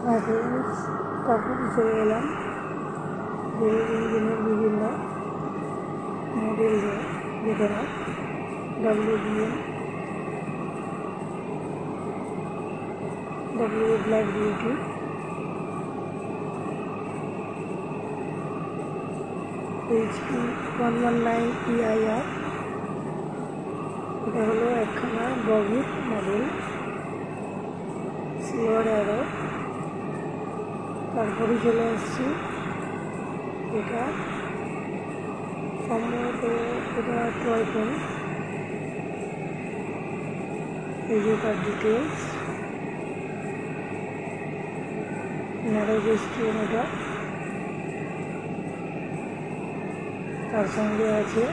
তারপরে চলে এলাম ইঞ্জিনের বিভিন্ন মডেল দেখে নাও। W black beauty, HP 119 EIR, এটা হলো একখানা বগির মডেল, সিলভার অ্যারো। তারপরে চলে আসছি এটা সম্ভবত এটা টয় ট্রেন। এই যে তার ডিটেলস, ন্যারো গেজ ট্রেন এটা। তার সঙ্গে আছে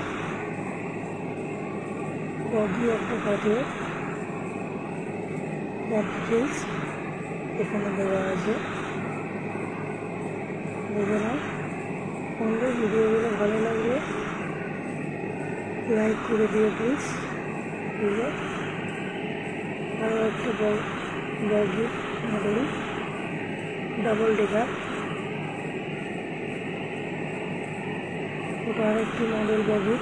বগি একটা কাঠের, তার ডিটেলস এখানে দেওয়া আছে, দেখে নাও। বন্ধু, ভিডিওগুলো ভালো লাগলে লাইক করে দিও প্লিজ। আরও একটা বগি মডেল, ডাবল ডেকার, ওটা আরেকটি মডেল বগি।